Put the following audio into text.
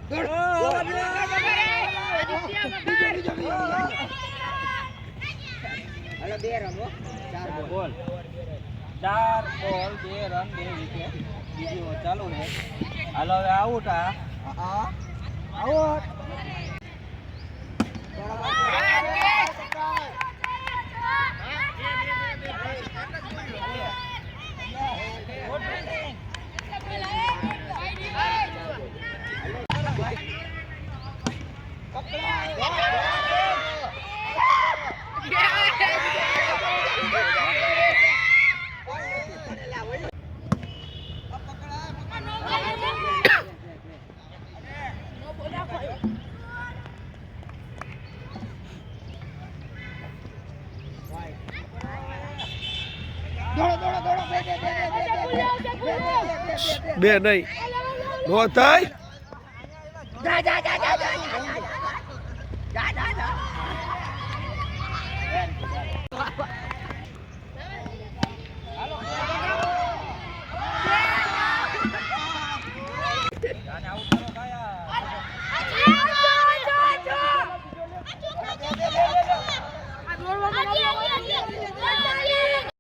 હાલો 2 run હો 4 બોલ 2 run 2 wicket બીજી ઓવર ચાલુ છે હાલો હવે આઉટ આઉટ બે નહીં નો થાય જા